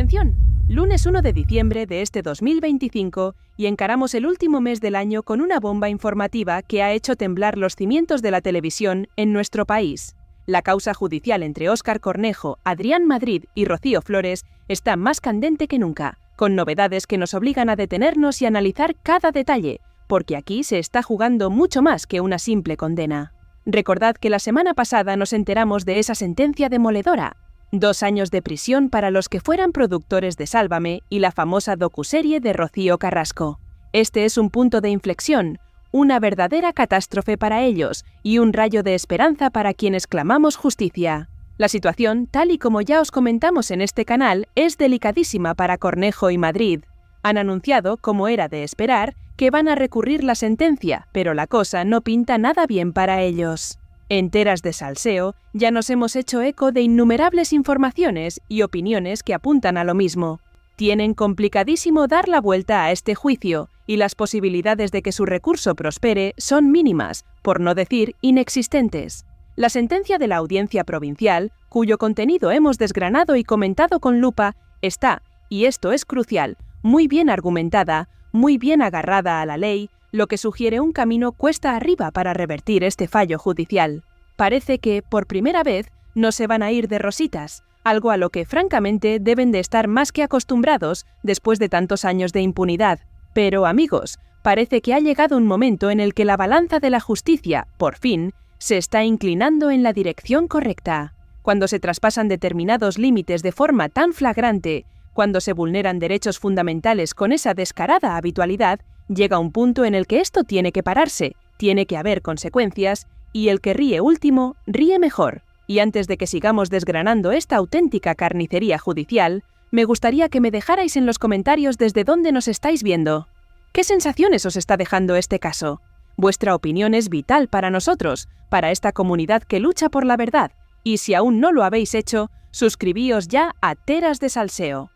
Atención, lunes 1 de diciembre de este 2025 y encaramos el último mes del año con una bomba informativa que ha hecho temblar los cimientos de la televisión en nuestro país. La causa judicial entre Óscar Cornejo, Adrián Madrid y Rocío Flores está más candente que nunca, con novedades que nos obligan a detenernos y analizar cada detalle, porque aquí se está jugando mucho más que una simple condena. Recordad que la semana pasada nos enteramos de esa sentencia demoledora. 2 años de prisión para los que fueran productores de Sálvame y la famosa docuserie de Rocío Carrasco. Este es un punto de inflexión, una verdadera catástrofe para ellos y un rayo de esperanza para quienes clamamos justicia. La situación, tal y como ya os comentamos en este canal, es delicadísima para Cornejo y Madrid. Han anunciado, como era de esperar, que van a recurrir la sentencia, pero la cosa no pinta nada bien para ellos. Enteras de salseo, ya nos hemos hecho eco de innumerables informaciones y opiniones que apuntan a lo mismo. Tienen complicadísimo dar la vuelta a este juicio, y las posibilidades de que su recurso prospere son mínimas, por no decir inexistentes. La sentencia de la Audiencia Provincial, cuyo contenido hemos desgranado y comentado con lupa, está, y esto es crucial, muy bien argumentada, muy bien agarrada a la ley, lo que sugiere un camino cuesta arriba para revertir este fallo judicial. Parece que, por primera vez, no se van a ir de rositas, algo a lo que francamente deben de estar más que acostumbrados después de tantos años de impunidad. Pero, amigos, parece que ha llegado un momento en el que la balanza de la justicia, por fin, se está inclinando en la dirección correcta. Cuando se traspasan determinados límites de forma tan flagrante, cuando se vulneran derechos fundamentales con esa descarada habitualidad, llega un punto en el que esto tiene que pararse, tiene que haber consecuencias, y el que ríe último, ríe mejor. Y antes de que sigamos desgranando esta auténtica carnicería judicial, me gustaría que me dejarais en los comentarios desde dónde nos estáis viendo. ¿Qué sensaciones os está dejando este caso? Vuestra opinión es vital para nosotros, para esta comunidad que lucha por la verdad, y si aún no lo habéis hecho, suscribíos ya a Teras de Salseo.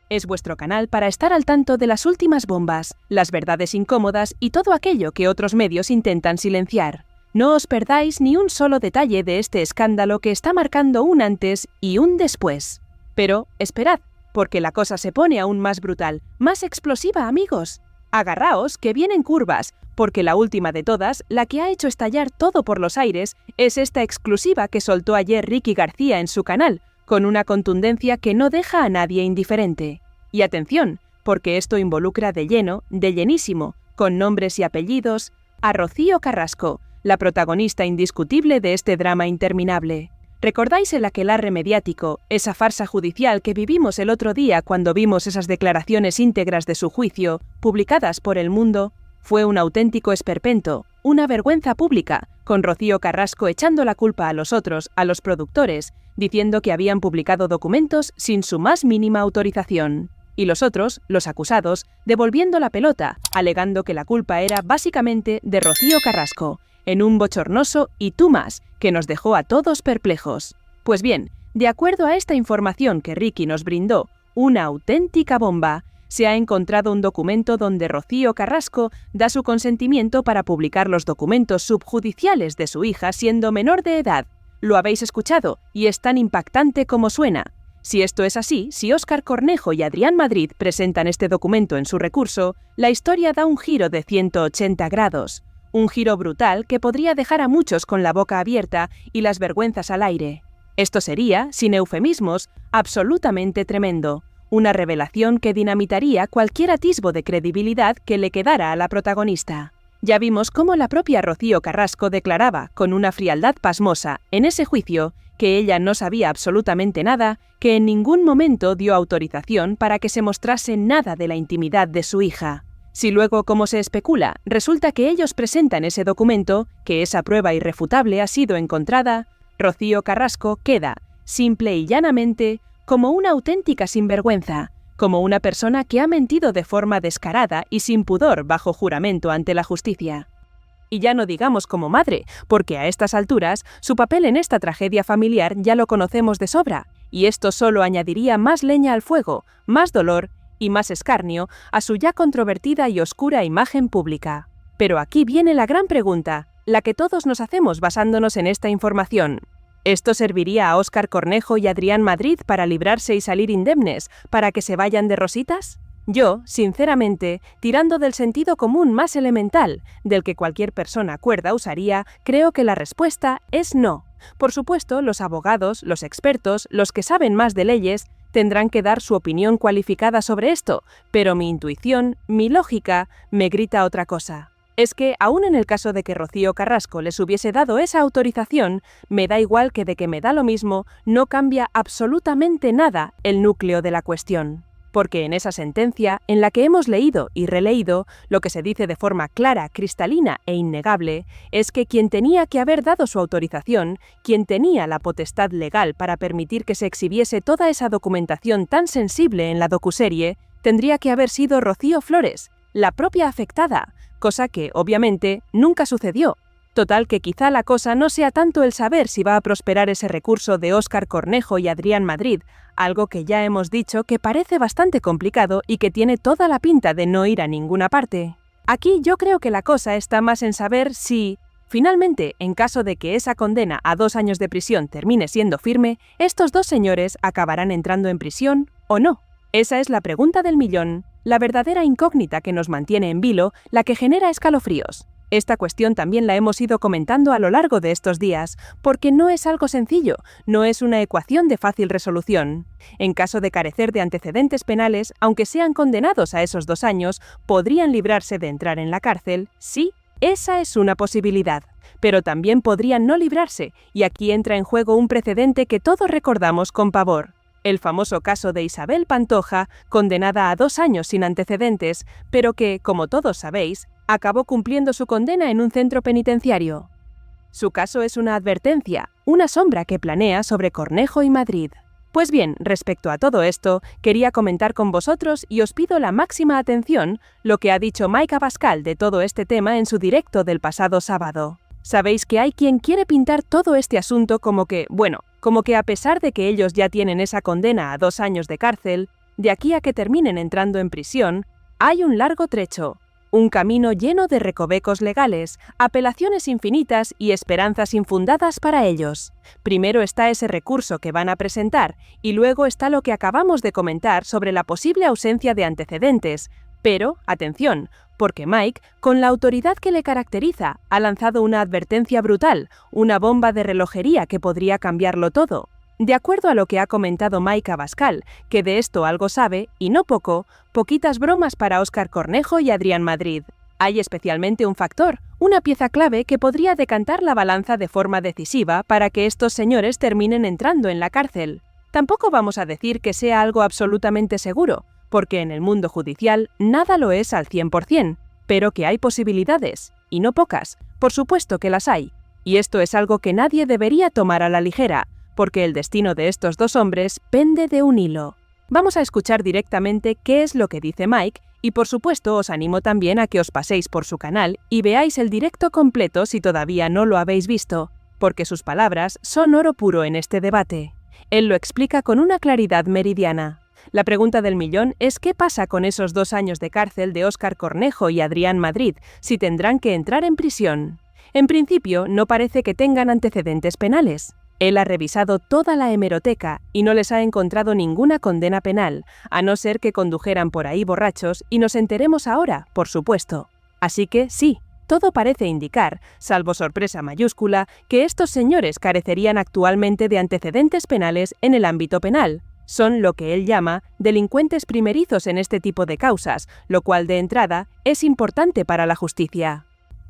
Es vuestro canal para estar al tanto de las últimas bombas, las verdades incómodas y todo aquello que otros medios intentan silenciar. No os perdáis ni un solo detalle de este escándalo que está marcando un antes y un después. Pero, esperad, porque la cosa se pone aún más brutal, más explosiva, amigos. Agarraos, que vienen curvas, porque la última de todas, la que ha hecho estallar todo por los aires, es esta exclusiva que soltó ayer Ricky García en su canal, con una contundencia que no deja a nadie indiferente. Y atención, porque esto involucra de lleno, de llenísimo, con nombres y apellidos, a Rocío Carrasco, la protagonista indiscutible de este drama interminable. ¿Recordáis el aquelarre mediático, esa farsa judicial que vivimos el otro día cuando vimos esas declaraciones íntegras de su juicio, publicadas por El Mundo? Fue un auténtico esperpento, una vergüenza pública, con Rocío Carrasco echando la culpa a los otros, a los productores, diciendo que habían publicado documentos sin su más mínima autorización. Y los otros, los acusados, devolviendo la pelota, alegando que la culpa era básicamente de Rocío Carrasco, en un bochornoso "y tú más", que nos dejó a todos perplejos. Pues bien, de acuerdo a esta información que Ricky nos brindó, una auténtica bomba, se ha encontrado un documento donde Rocío Carrasco da su consentimiento para publicar los documentos subjudiciales de su hija siendo menor de edad. Lo habéis escuchado, y es tan impactante como suena. Si esto es así, si Óscar Cornejo y Adrián Madrid presentan este documento en su recurso, la historia da un giro de 180 grados. Un giro brutal que podría dejar a muchos con la boca abierta y las vergüenzas al aire. Esto sería, sin eufemismos, absolutamente tremendo. Una revelación que dinamitaría cualquier atisbo de credibilidad que le quedara a la protagonista. Ya vimos cómo la propia Rocío Carrasco declaraba, con una frialdad pasmosa, en ese juicio, que ella no sabía absolutamente nada, que en ningún momento dio autorización para que se mostrase nada de la intimidad de su hija. Si luego, como se especula, resulta que ellos presentan ese documento, que esa prueba irrefutable ha sido encontrada, Rocío Carrasco queda, simple y llanamente, como una auténtica sinvergüenza, como una persona que ha mentido de forma descarada y sin pudor bajo juramento ante la justicia. Y ya no digamos como madre, porque a estas alturas su papel en esta tragedia familiar ya lo conocemos de sobra, y esto solo añadiría más leña al fuego, más dolor y más escarnio a su ya controvertida y oscura imagen pública. Pero aquí viene la gran pregunta, la que todos nos hacemos basándonos en esta información. ¿Esto serviría a Óscar Cornejo y Adrián Madrid para librarse y salir indemnes, para que se vayan de rositas? Yo, sinceramente, tirando del sentido común más elemental, del que cualquier persona cuerda usaría, creo que la respuesta es no. Por supuesto, los abogados, los expertos, los que saben más de leyes, tendrán que dar su opinión cualificada sobre esto, pero mi intuición, mi lógica, me grita otra cosa. Es que, aún en el caso de que Rocío Carrasco les hubiese dado esa autorización, me da igual que de que me da lo mismo, no cambia absolutamente nada el núcleo de la cuestión. Porque en esa sentencia, en la que hemos leído y releído, lo que se dice de forma clara, cristalina e innegable, es que quien tenía que haber dado su autorización, quien tenía la potestad legal para permitir que se exhibiese toda esa documentación tan sensible en la docuserie, tendría que haber sido Rocío Flores, la propia afectada, cosa que, obviamente, nunca sucedió. Total que quizá la cosa no sea tanto el saber si va a prosperar ese recurso de Óscar Cornejo y Adrián Madrid, algo que ya hemos dicho que parece bastante complicado y que tiene toda la pinta de no ir a ninguna parte. Aquí yo creo que la cosa está más en saber si, finalmente, en caso de que esa condena a 2 años de prisión termine siendo firme, estos dos señores acabarán entrando en prisión o no. Esa es la pregunta del millón, la verdadera incógnita que nos mantiene en vilo, la que genera escalofríos. Esta cuestión también la hemos ido comentando a lo largo de estos días, porque no es algo sencillo, no es una ecuación de fácil resolución. En caso de carecer de antecedentes penales, aunque sean condenados a esos 2 años, podrían librarse de entrar en la cárcel, sí, esa es una posibilidad. Pero también podrían no librarse, y aquí entra en juego un precedente que todos recordamos con pavor. El famoso caso de Isabel Pantoja, condenada a 2 años sin antecedentes, pero que, como todos sabéis, acabó cumpliendo su condena en un centro penitenciario. Su caso es una advertencia, una sombra que planea sobre Cornejo y Madrid. Pues bien, respecto a todo esto, quería comentar con vosotros y os pido la máxima atención lo que ha dicho Mike Abascal de todo este tema en su directo del pasado sábado. Sabéis que hay quien quiere pintar todo este asunto como que a pesar de que ellos ya tienen esa condena a 2 años de cárcel, de aquí a que terminen entrando en prisión, hay un largo trecho, un camino lleno de recovecos legales, apelaciones infinitas y esperanzas infundadas para ellos. Primero está ese recurso que van a presentar, y luego está lo que acabamos de comentar sobre la posible ausencia de antecedentes. Pero, atención, porque Mike, con la autoridad que le caracteriza, ha lanzado una advertencia brutal, una bomba de relojería que podría cambiarlo todo. De acuerdo a lo que ha comentado Mike Abascal, que de esto algo sabe, y no poco, poquitas bromas para Óscar Cornejo y Adrián Madrid. Hay especialmente un factor, una pieza clave que podría decantar la balanza de forma decisiva para que estos señores terminen entrando en la cárcel. Tampoco vamos a decir que sea algo absolutamente seguro, porque en el mundo judicial nada lo es al 100%, pero que hay posibilidades, y no pocas, por supuesto que las hay. Y esto es algo que nadie debería tomar a la ligera, porque el destino de estos dos hombres pende de un hilo. Vamos a escuchar directamente qué es lo que dice Mike, y por supuesto os animo también a que os paséis por su canal y veáis el directo completo si todavía no lo habéis visto, porque sus palabras son oro puro en este debate. Él lo explica con una claridad meridiana. La pregunta del millón es qué pasa con esos 2 años de cárcel de Óscar Cornejo y Adrián Madrid, si tendrán que entrar en prisión. En principio, no parece que tengan antecedentes penales. Él ha revisado toda la hemeroteca y no les ha encontrado ninguna condena penal, a no ser que condujeran por ahí borrachos y nos enteremos ahora, por supuesto. Así que sí, todo parece indicar, salvo sorpresa mayúscula, que estos señores carecerían actualmente de antecedentes penales en el ámbito penal. Son lo que él llama delincuentes primerizos en este tipo de causas, lo cual de entrada es importante para la justicia.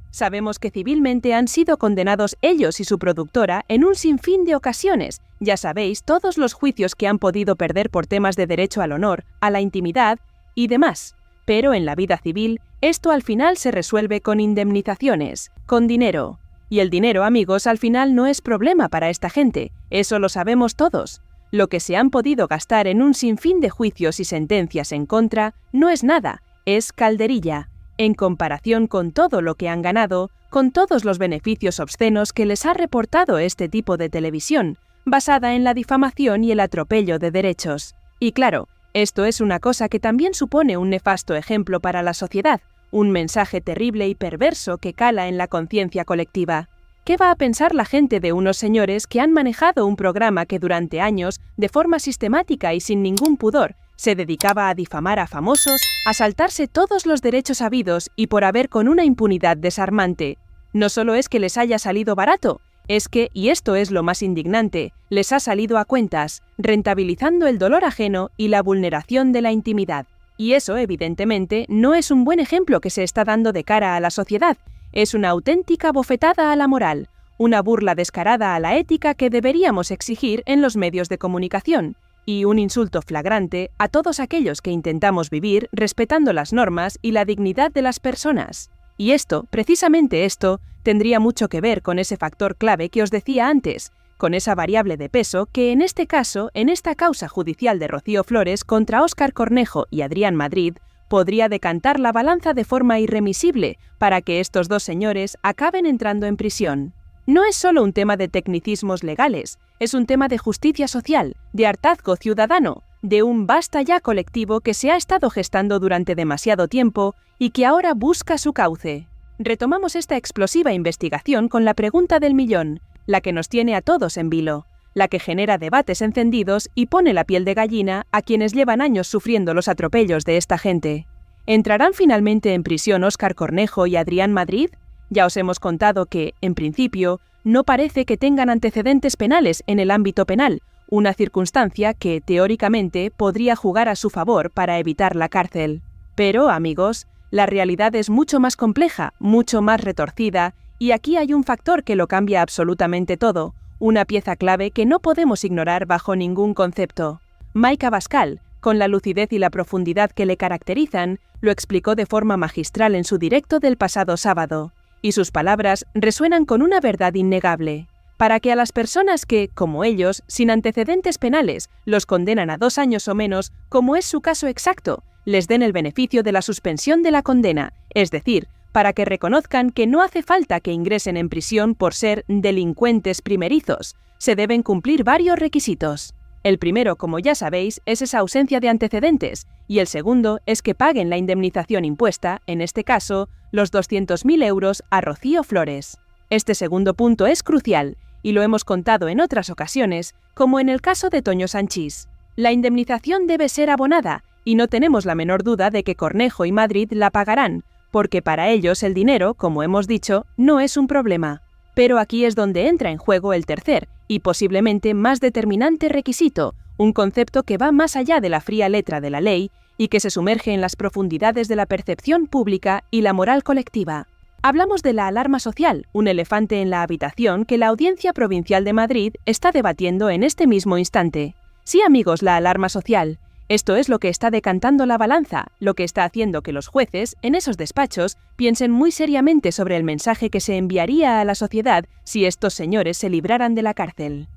Sabemos que civilmente han sido condenados ellos y su productora en un sinfín de ocasiones, ya sabéis todos los juicios que han podido perder por temas de derecho al honor, a la intimidad y demás. Pero en la vida civil, esto al final se resuelve con indemnizaciones, con dinero. Y el dinero, amigos, al final no es problema para esta gente, eso lo sabemos todos. Lo que se han podido gastar en un sinfín de juicios y sentencias en contra no es nada, es calderilla, en comparación con todo lo que han ganado, con todos los beneficios obscenos que les ha reportado este tipo de televisión, basada en la difamación y el atropello de derechos. Y claro, esto es una cosa que también supone un nefasto ejemplo para la sociedad, un mensaje terrible y perverso que cala en la conciencia colectiva. ¿Qué va a pensar la gente de unos señores que han manejado un programa que durante años, de forma sistemática y sin ningún pudor, se dedicaba a difamar a famosos, a saltarse todos los derechos habidos y por haber con una impunidad desarmante? No solo es que les haya salido barato, es que, y esto es lo más indignante, les ha salido a cuentas, rentabilizando el dolor ajeno y la vulneración de la intimidad. Y eso, evidentemente, no es un buen ejemplo que se está dando de cara a la sociedad. Es una auténtica bofetada a la moral, una burla descarada a la ética que deberíamos exigir en los medios de comunicación, y un insulto flagrante a todos aquellos que intentamos vivir respetando las normas y la dignidad de las personas. Y esto, precisamente esto, tendría mucho que ver con ese factor clave que os decía antes, con esa variable de peso que en este caso, en esta causa judicial de Rocío Flores contra Óscar Cornejo y Adrián Madrid, podría decantar la balanza de forma irremisible para que estos dos señores acaben entrando en prisión. No es solo un tema de tecnicismos legales, es un tema de justicia social, de hartazgo ciudadano, de un basta ya colectivo que se ha estado gestando durante demasiado tiempo y que ahora busca su cauce. Retomamos esta explosiva investigación con la pregunta del millón, la que nos tiene a todos en vilo, la que genera debates encendidos y pone la piel de gallina a quienes llevan años sufriendo los atropellos de esta gente. ¿Entrarán finalmente en prisión Óscar Cornejo y Adrián Madrid? Ya os hemos contado que, en principio, no parece que tengan antecedentes penales en el ámbito penal, una circunstancia que, teóricamente, podría jugar a su favor para evitar la cárcel. Pero, amigos, la realidad es mucho más compleja, mucho más retorcida, y aquí hay un factor que lo cambia absolutamente todo, una pieza clave que no podemos ignorar bajo ningún concepto. Mike Abascal, con la lucidez y la profundidad que le caracterizan, lo explicó de forma magistral en su directo del pasado sábado, y sus palabras resuenan con una verdad innegable. Para que a las personas que, como ellos, sin antecedentes penales, los condenan a 2 años o menos, como es su caso exacto, les den el beneficio de la suspensión de la condena, es decir, para que reconozcan que no hace falta que ingresen en prisión por ser delincuentes primerizos, se deben cumplir varios requisitos. El primero, como ya sabéis, es esa ausencia de antecedentes, y el segundo es que paguen la indemnización impuesta, en este caso, los 200.000 euros a Rocío Flores. Este segundo punto es crucial, y lo hemos contado en otras ocasiones, como en el caso de Toño Sanchis. La indemnización debe ser abonada, y no tenemos la menor duda de que Cornejo y Madrid la pagarán, porque para ellos el dinero, como hemos dicho, no es un problema. Pero aquí es donde entra en juego el tercer, y posiblemente más determinante requisito, un concepto que va más allá de la fría letra de la ley y que se sumerge en las profundidades de la percepción pública y la moral colectiva. Hablamos de la alarma social, un elefante en la habitación que la Audiencia Provincial de Madrid está debatiendo en este mismo instante. Sí, amigos, la alarma social. Esto es lo que está decantando la balanza, lo que está haciendo que los jueces, en esos despachos, piensen muy seriamente sobre el mensaje que se enviaría a la sociedad si estos señores se libraran de la cárcel.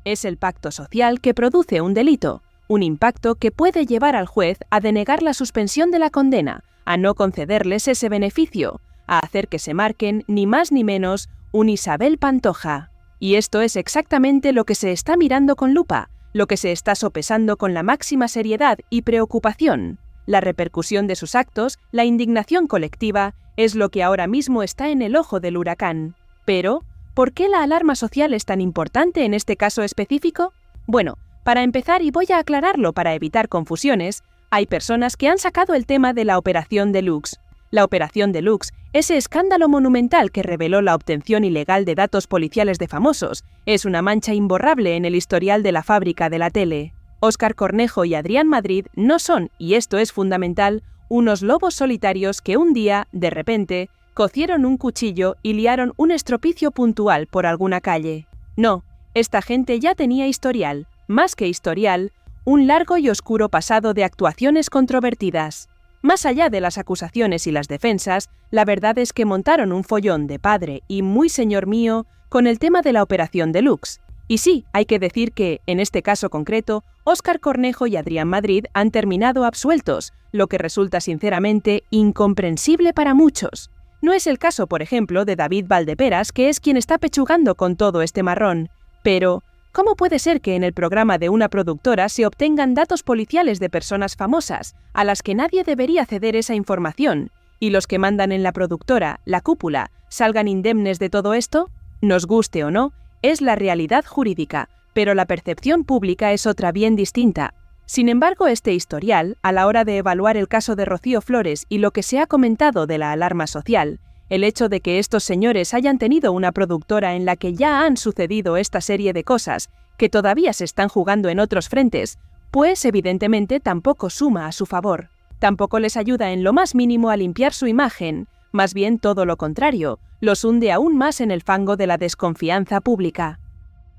Es el pacto social que produce un delito, un impacto que puede llevar al juez a denegar la suspensión de la condena, a no concederles ese beneficio, a hacer que se marquen, ni más ni menos, un Isabel Pantoja. Y esto es exactamente lo que se está mirando con lupa, lo que se está sopesando con la máxima seriedad y preocupación. La repercusión de sus actos, la indignación colectiva, es lo que ahora mismo está en el ojo del huracán. Pero, ¿por qué la alarma social es tan importante en este caso específico? Bueno, para empezar, y voy a aclararlo para evitar confusiones, hay personas que han sacado el tema de la Operación Deluxe. La Operación Deluxe, ese escándalo monumental que reveló la obtención ilegal de datos policiales de famosos, es una mancha imborrable en el historial de la fábrica de la tele. Óscar Cornejo y Adrián Madrid no son, y esto es fundamental, unos lobos solitarios que un día, de repente, cocieron un cuchillo y liaron un estropicio puntual por alguna calle. No, esta gente ya tenía historial, más que historial, un largo y oscuro pasado de actuaciones controvertidas. Más allá de las acusaciones y las defensas, la verdad es que montaron un follón de padre y muy señor mío con el tema de la Operación Deluxe. Y sí, hay que decir que, en este caso concreto, Óscar Cornejo y Adrián Madrid han terminado absueltos, lo que resulta sinceramente incomprensible para muchos. No es el caso, por ejemplo, de David Valdeperas, que es quien está pechugando con todo este marrón. Pero, ¿cómo puede ser que en el programa de una productora se obtengan datos policiales de personas famosas, a las que nadie debería ceder esa información, y los que mandan en la productora, la cúpula, salgan indemnes de todo esto? Nos guste o no, es la realidad jurídica, pero la percepción pública es otra bien distinta. Sin embargo, este historial, a la hora de evaluar el caso de Rocío Flores y lo que se ha comentado de la alarma social, el hecho de que estos señores hayan tenido una productora en la que ya han sucedido esta serie de cosas, que todavía se están jugando en otros frentes, pues evidentemente tampoco suma a su favor. Tampoco les ayuda en lo más mínimo a limpiar su imagen, más bien todo lo contrario, los hunde aún más en el fango de la desconfianza pública.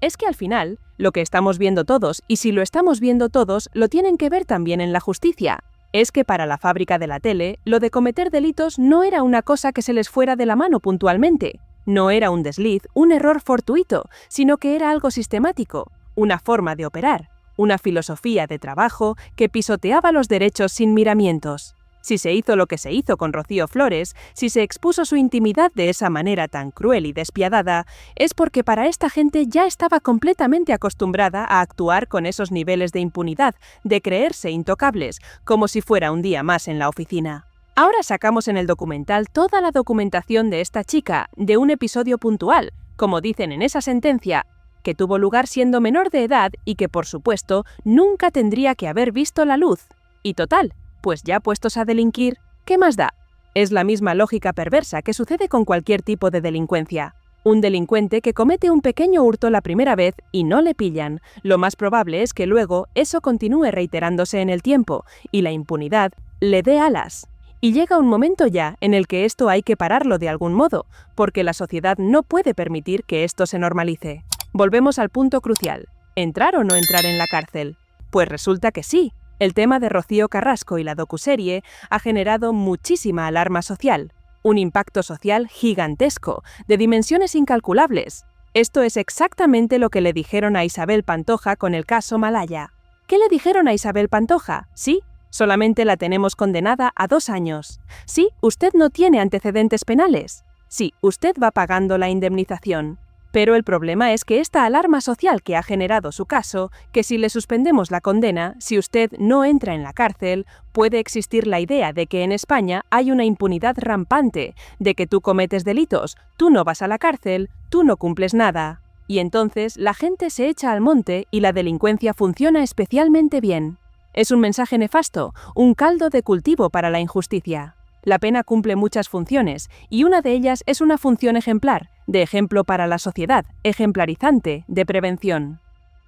Es que al final, lo que estamos viendo todos, y si lo estamos viendo todos, lo tienen que ver también en la justicia. Es que para la fábrica de la tele, lo de cometer delitos no era una cosa que se les fuera de la mano puntualmente. No era un desliz, un error fortuito, sino que era algo sistemático, una forma de operar, una filosofía de trabajo que pisoteaba los derechos sin miramientos. Si se hizo lo que se hizo con Rocío Flores, si se expuso su intimidad de esa manera tan cruel y despiadada, es porque para esta gente ya estaba completamente acostumbrada a actuar con esos niveles de impunidad, de creerse intocables, como si fuera un día más en la oficina. Ahora sacamos en el documental toda la documentación de esta chica, de un episodio puntual, como dicen en esa sentencia, que tuvo lugar siendo menor de edad y que, por supuesto, nunca tendría que haber visto la luz. Y total, pues ya puestos a delinquir, ¿qué más da? Es la misma lógica perversa que sucede con cualquier tipo de delincuencia. Un delincuente que comete un pequeño hurto la primera vez y no le pillan, lo más probable es que luego eso continúe reiterándose en el tiempo y la impunidad le dé alas. Y llega un momento ya en el que esto hay que pararlo de algún modo, porque la sociedad no puede permitir que esto se normalice. Volvemos al punto crucial, ¿entrar o no entrar en la cárcel? Pues resulta que sí. El tema de Rocío Carrasco y la docuserie ha generado muchísima alarma social, un impacto social gigantesco, de dimensiones incalculables. Esto es exactamente lo que le dijeron a Isabel Pantoja con el caso Malaya. ¿Qué le dijeron a Isabel Pantoja? Sí, solamente la tenemos condenada a 2 años. Sí, usted no tiene antecedentes penales. Sí, usted va pagando la indemnización. Pero el problema es que esta alarma social que ha generado su caso, que si le suspendemos la condena, si usted no entra en la cárcel, puede existir la idea de que en España hay una impunidad rampante, de que tú cometes delitos, tú no vas a la cárcel, tú no cumples nada. Y entonces la gente se echa al monte y la delincuencia funciona especialmente bien. Es un mensaje nefasto, un caldo de cultivo para la injusticia. La pena cumple muchas funciones, y una de ellas es una función ejemplar, de ejemplo para la sociedad, ejemplarizante, de prevención.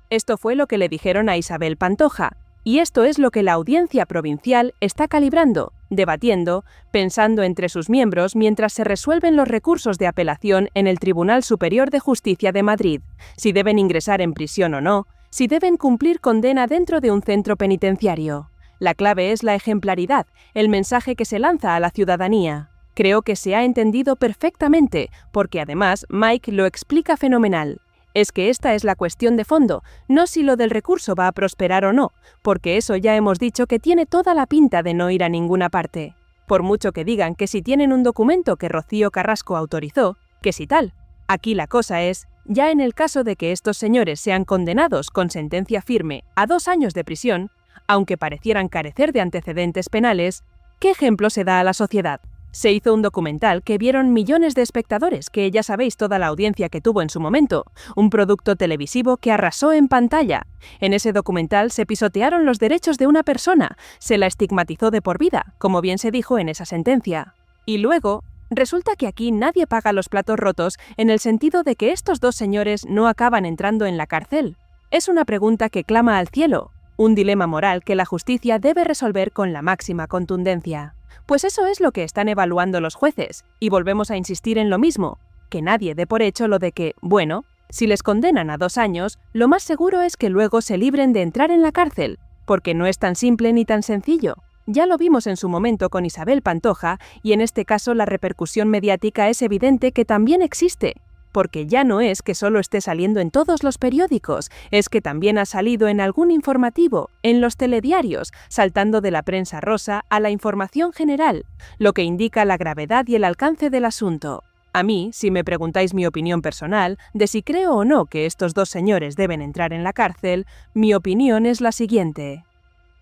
Esto fue lo que le dijeron a Isabel Pantoja, y esto es lo que la Audiencia Provincial está calibrando, debatiendo, pensando entre sus miembros mientras se resuelven los recursos de apelación en el Tribunal Superior de Justicia de Madrid, si deben ingresar en prisión o no, si deben cumplir condena dentro de un centro penitenciario. La clave es la ejemplaridad, el mensaje que se lanza a la ciudadanía. Creo que se ha entendido perfectamente, porque además Mike lo explica fenomenal. Es que esta es la cuestión de fondo, no si lo del recurso va a prosperar o no, porque eso ya hemos dicho que tiene toda la pinta de no ir a ninguna parte. Por mucho que digan que si tienen un documento que Rocío Carrasco autorizó, que si tal. Aquí la cosa es, ya en el caso de que estos señores sean condenados con sentencia firme a 2 años de prisión, aunque parecieran carecer de antecedentes penales, ¿qué ejemplo se da a la sociedad? Se hizo un documental que vieron millones de espectadores, que ya sabéis toda la audiencia que tuvo en su momento, un producto televisivo que arrasó en pantalla. En ese documental se pisotearon los derechos de una persona, se la estigmatizó de por vida, como bien se dijo en esa sentencia. Y luego, resulta que aquí nadie paga los platos rotos en el sentido de que estos 2 señores no acaban entrando en la cárcel. Es una pregunta que clama al cielo. Un dilema moral que la justicia debe resolver con la máxima contundencia. Pues eso es lo que están evaluando los jueces, y volvemos a insistir en lo mismo, que nadie dé por hecho lo de que, bueno, si les condenan a 2 años, lo más seguro es que luego se libren de entrar en la cárcel, porque no es tan simple ni tan sencillo. Ya lo vimos en su momento con Isabel Pantoja, y en este caso la repercusión mediática es evidente que también existe. Porque ya no es que solo esté saliendo en todos los periódicos, es que también ha salido en algún informativo, en los telediarios, saltando de la prensa rosa a la información general, lo que indica la gravedad y el alcance del asunto. A mí, si me preguntáis mi opinión personal de si creo o no que estos 2 señores deben entrar en la cárcel, mi opinión es la siguiente.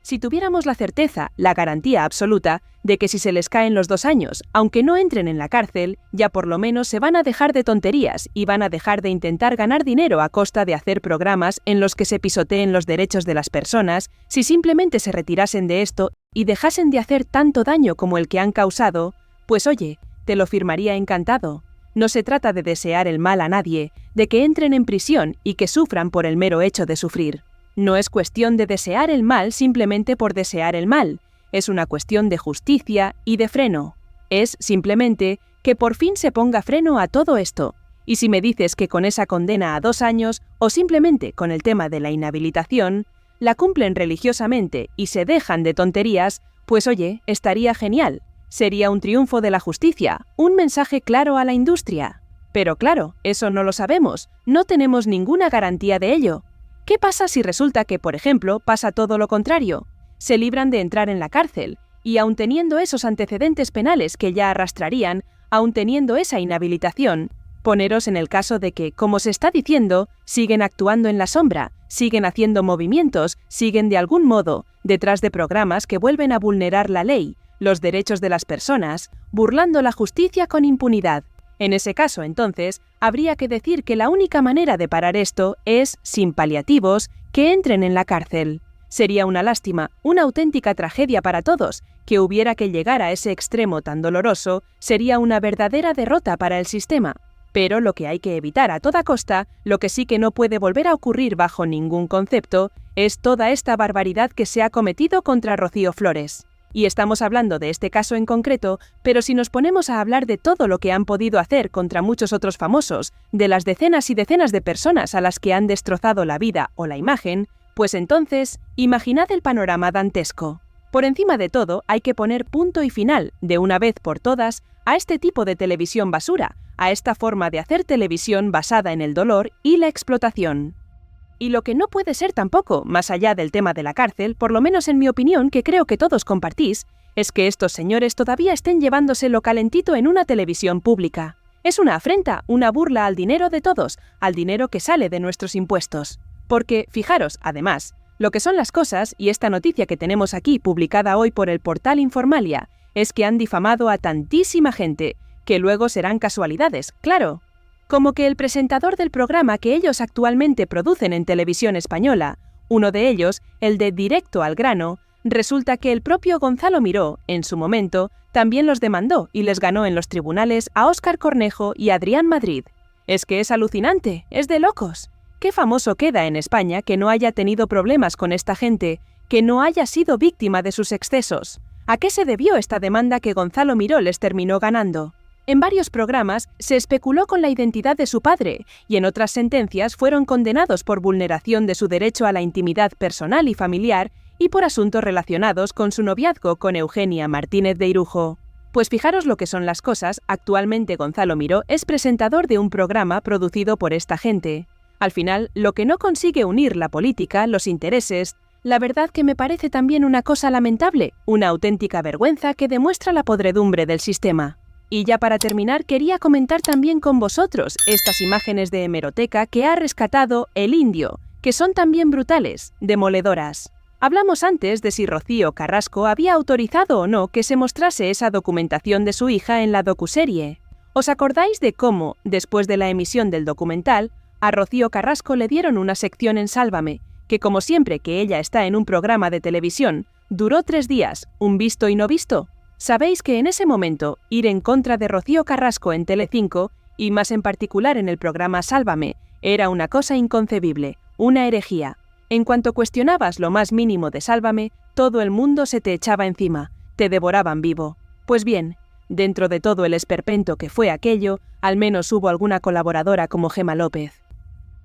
Si tuviéramos la certeza, la garantía absoluta, de que si se les caen los 2 años, aunque no entren en la cárcel, ya por lo menos se van a dejar de tonterías y van a dejar de intentar ganar dinero a costa de hacer programas en los que se pisoteen los derechos de las personas, si simplemente se retirasen de esto y dejasen de hacer tanto daño como el que han causado, pues oye, te lo firmaría encantado. No se trata de desear el mal a nadie, de que entren en prisión y que sufran por el mero hecho de sufrir. No es cuestión de desear el mal simplemente por desear el mal, es una cuestión de justicia y de freno. Es, simplemente, que por fin se ponga freno a todo esto. Y si me dices que con esa condena a 2 años, o simplemente con el tema de la inhabilitación, la cumplen religiosamente y se dejan de tonterías, pues oye, estaría genial. Sería un triunfo de la justicia, un mensaje claro a la industria. Pero claro, eso no lo sabemos, no tenemos ninguna garantía de ello. ¿Qué pasa si resulta que, por ejemplo, pasa todo lo contrario? Se libran de entrar en la cárcel, y aun teniendo esos antecedentes penales que ya arrastrarían, aun teniendo esa inhabilitación, poneros en el caso de que, como se está diciendo, siguen actuando en la sombra, siguen haciendo movimientos, siguen de algún modo detrás de programas que vuelven a vulnerar la ley, los derechos de las personas, burlando la justicia con impunidad. En ese caso, entonces, habría que decir que la única manera de parar esto es, sin paliativos, que entren en la cárcel. Sería una lástima, una auténtica tragedia para todos, que hubiera que llegar a ese extremo tan doloroso, sería una verdadera derrota para el sistema. Pero lo que hay que evitar a toda costa, lo que sí que no puede volver a ocurrir bajo ningún concepto, es toda esta barbaridad que se ha cometido contra Rocío Flores. Y estamos hablando de este caso en concreto, pero si nos ponemos a hablar de todo lo que han podido hacer contra muchos otros famosos, de las decenas y decenas de personas a las que han destrozado la vida o la imagen, pues entonces, imaginad el panorama dantesco. Por encima de todo, hay que poner punto y final, de una vez por todas, a este tipo de televisión basura, a esta forma de hacer televisión basada en el dolor y la explotación. Y lo que no puede ser tampoco, más allá del tema de la cárcel, por lo menos en mi opinión, que creo que todos compartís, es que estos señores todavía estén llevándose lo calentito en una televisión pública. Es una afrenta, una burla al dinero de todos, al dinero que sale de nuestros impuestos. Porque, fijaros, además, lo que son las cosas, y esta noticia que tenemos aquí publicada hoy por el portal Informalia, es que han difamado a tantísima gente, que luego serán casualidades, claro. Como que el presentador del programa que ellos actualmente producen en televisión española, uno de ellos, el de Directo al Grano, resulta que el propio Gonzalo Miró, en su momento, también los demandó y les ganó en los tribunales a Óscar Cornejo y Adrián Madrid. Es que es alucinante, es de locos. ¿Qué famoso queda en España que no haya tenido problemas con esta gente, que no haya sido víctima de sus excesos? ¿A qué se debió esta demanda que Gonzalo Miró les terminó ganando? En varios programas se especuló con la identidad de su padre y en otras sentencias fueron condenados por vulneración de su derecho a la intimidad personal y familiar y por asuntos relacionados con su noviazgo con Eugenia Martínez de Irujo. Pues fijaros lo que son las cosas, actualmente Gonzalo Miró es presentador de un programa producido por esta gente. Al final, lo que no consigue unir la política, los intereses, la verdad que me parece también una cosa lamentable, una auténtica vergüenza que demuestra la podredumbre del sistema. Y ya para terminar, quería comentar también con vosotros estas imágenes de hemeroteca que ha rescatado El Indio, que son también brutales, demoledoras. Hablamos antes de si Rocío Carrasco había autorizado o no que se mostrase esa documentación de su hija en la docuserie. ¿Os acordáis de cómo, después de la emisión del documental, a Rocío Carrasco le dieron una sección en Sálvame, que como siempre que ella está en un programa de televisión, duró 3 días, un visto y no visto? Sabéis que en ese momento, ir en contra de Rocío Carrasco en Telecinco, y más en particular en el programa Sálvame, era una cosa inconcebible, una herejía. En cuanto cuestionabas lo más mínimo de Sálvame, todo el mundo se te echaba encima, te devoraban vivo. Pues bien, dentro de todo el esperpento que fue aquello, al menos hubo alguna colaboradora como Gemma López.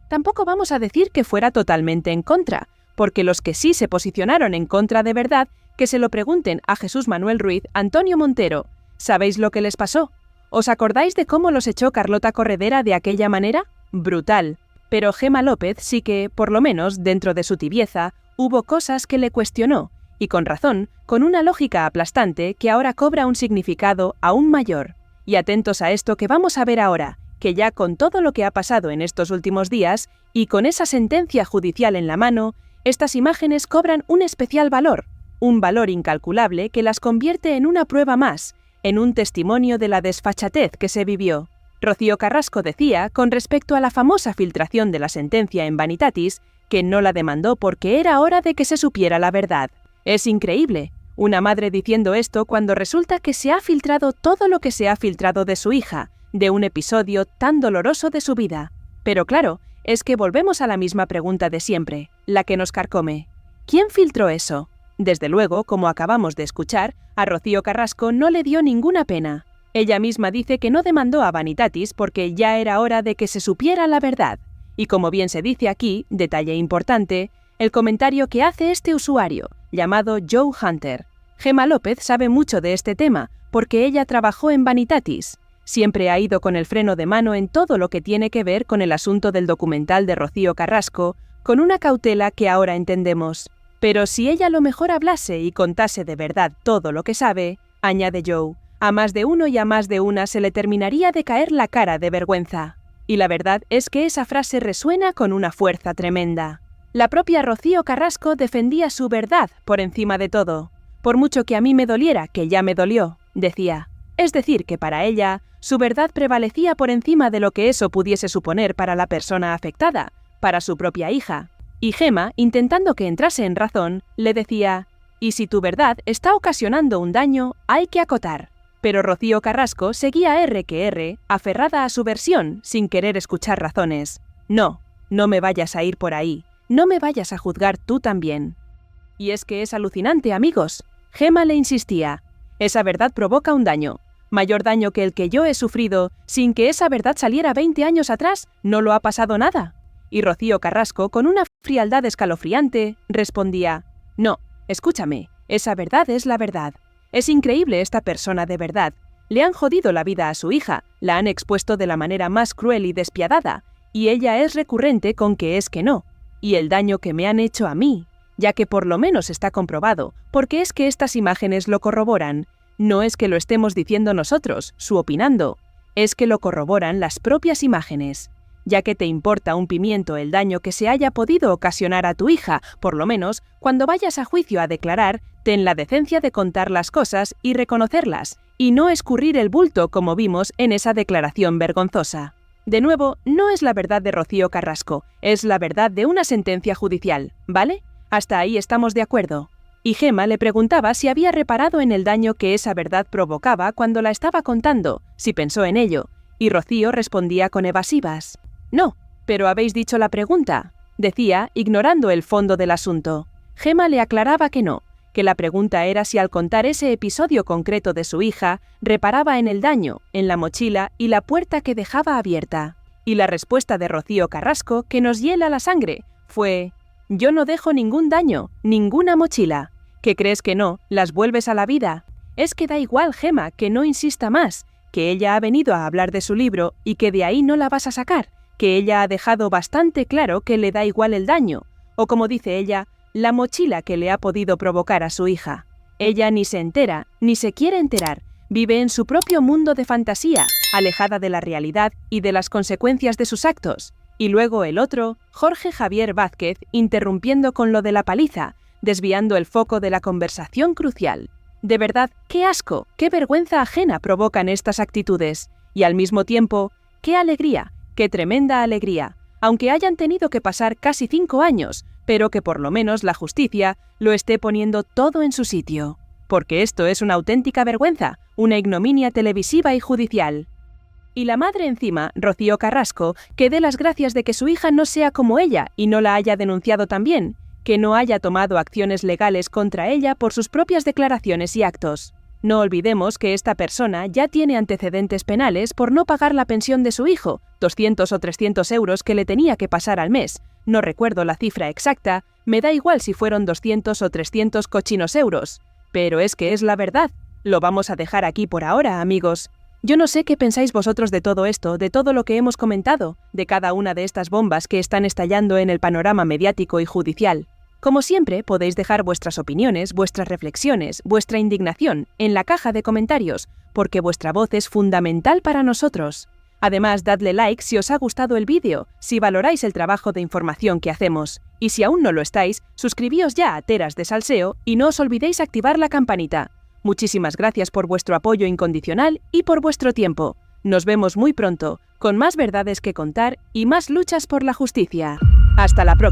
Tampoco vamos a decir que fuera totalmente en contra, porque los que sí se posicionaron en contra de verdad, que se lo pregunten a Jesús Manuel Ruiz, Antonio Montero. ¿Sabéis lo que les pasó? ¿Os acordáis de cómo los echó Carlota Corredera de aquella manera? Brutal. Pero Gemma López sí que, por lo menos dentro de su tibieza, hubo cosas que le cuestionó, y con razón, con una lógica aplastante que ahora cobra un significado aún mayor. Y atentos a esto que vamos a ver ahora, que ya con todo lo que ha pasado en estos últimos días, y con esa sentencia judicial en la mano, estas imágenes cobran un especial valor, un valor incalculable que las convierte en una prueba más, en un testimonio de la desfachatez que se vivió. Rocío Carrasco decía, con respecto a la famosa filtración de la sentencia en Vanitatis, que no la demandó porque era hora de que se supiera la verdad. Es increíble, una madre diciendo esto cuando resulta que se ha filtrado todo lo que se ha filtrado de su hija, de un episodio tan doloroso de su vida. Pero claro, es que volvemos a la misma pregunta de siempre, la que nos carcome. ¿Quién filtró eso? Desde luego, como acabamos de escuchar, a Rocío Carrasco no le dio ninguna pena. Ella misma dice que no demandó a Vanitatis porque ya era hora de que se supiera la verdad. Y como bien se dice aquí, detalle importante, el comentario que hace este usuario, llamado Joe Hunter. Gemma López sabe mucho de este tema, porque ella trabajó en Vanitatis. Siempre ha ido con el freno de mano en todo lo que tiene que ver con el asunto del documental de Rocío Carrasco, con una cautela que ahora entendemos. Pero si ella a lo mejor hablase y contase de verdad todo lo que sabe, añade Joe, a más de uno y a más de una se le terminaría de caer la cara de vergüenza. Y la verdad es que esa frase resuena con una fuerza tremenda. La propia Rocío Carrasco defendía su verdad por encima de todo. Por mucho que a mí me doliera, que ya me dolió, decía. Es decir, que para ella, su verdad prevalecía por encima de lo que eso pudiese suponer para la persona afectada, para su propia hija. Y Gemma, intentando que entrase en razón, le decía, «Y si tu verdad está ocasionando un daño, hay que acotar». Pero Rocío Carrasco seguía R que R, aferrada a su versión, sin querer escuchar razones. «No, no me vayas a ir por ahí, no me vayas a juzgar tú también». Y es que es alucinante, amigos. Gemma le insistía, «Esa verdad provoca un daño. Mayor daño que el que yo he sufrido, sin que esa verdad saliera 20 años atrás, no lo ha pasado nada». Y Rocío Carrasco, con una frialdad escalofriante, respondía, «No, escúchame, esa verdad es la verdad. Es increíble esta persona de verdad. Le han jodido la vida a su hija, la han expuesto de la manera más cruel y despiadada, y ella es recurrente con que es que no. Y el daño que me han hecho a mí, ya que por lo menos está comprobado, porque es que estas imágenes lo corroboran. No es que lo estemos diciendo nosotros, su opinando, es que lo corroboran las propias imágenes. Ya que te importa un pimiento el daño que se haya podido ocasionar a tu hija, por lo menos, cuando vayas a juicio a declarar, ten la decencia de contar las cosas y reconocerlas, y no escurrir el bulto como vimos en esa declaración vergonzosa. De nuevo, no es la verdad de Rocío Carrasco, es la verdad de una sentencia judicial, ¿vale? Hasta ahí estamos de acuerdo. Y Gemma le preguntaba si había reparado en el daño que esa verdad provocaba cuando la estaba contando, si pensó en ello, y Rocío respondía con evasivas. «No, pero habéis dicho la pregunta», decía, ignorando el fondo del asunto. Gemma le aclaraba que no, que la pregunta era si al contar ese episodio concreto de su hija, reparaba en el daño, en la mochila y la puerta que dejaba abierta. Y la respuesta de Rocío Carrasco, que nos hiela la sangre, fue, «Yo no dejo ningún daño, ninguna mochila. ¿Qué crees que no? ¿Las vuelves a la vida? Es que da igual, Gemma, que no insista más, que ella ha venido a hablar de su libro y que de ahí no la vas a sacar, que ella ha dejado bastante claro que le da igual el daño, o como dice ella, la mochila que le ha podido provocar a su hija. Ella ni se entera, ni se quiere enterar, vive en su propio mundo de fantasía, alejada de la realidad y de las consecuencias de sus actos». Y luego el otro, Jorge Javier Vázquez, interrumpiendo con lo de la paliza, desviando el foco de la conversación crucial. De verdad, qué asco, qué vergüenza ajena provocan estas actitudes. Y al mismo tiempo, qué alegría, qué tremenda alegría, aunque hayan tenido que pasar casi 5 años, pero que por lo menos la justicia lo esté poniendo todo en su sitio. Porque esto es una auténtica vergüenza, una ignominia televisiva y judicial. Y la madre encima, Rocío Carrasco, que dé las gracias de que su hija no sea como ella y no la haya denunciado también, que no haya tomado acciones legales contra ella por sus propias declaraciones y actos. No olvidemos que esta persona ya tiene antecedentes penales por no pagar la pensión de su hijo, 200 o 300 euros que le tenía que pasar al mes. No recuerdo la cifra exacta, me da igual si fueron 200 o 300 cochinos euros. Pero es que es la verdad. Lo vamos a dejar aquí por ahora, amigos. Yo no sé qué pensáis vosotros de todo esto, de todo lo que hemos comentado, de cada una de estas bombas que están estallando en el panorama mediático y judicial. Como siempre, podéis dejar vuestras opiniones, vuestras reflexiones, vuestra indignación en la caja de comentarios, porque vuestra voz es fundamental para nosotros. Además, dadle like si os ha gustado el vídeo, si valoráis el trabajo de información que hacemos. Y si aún no lo estáis, suscribíos ya a Teras de Salseo y no os olvidéis activar la campanita. Muchísimas gracias por vuestro apoyo incondicional y por vuestro tiempo. Nos vemos muy pronto, con más verdades que contar y más luchas por la justicia. Hasta la próxima.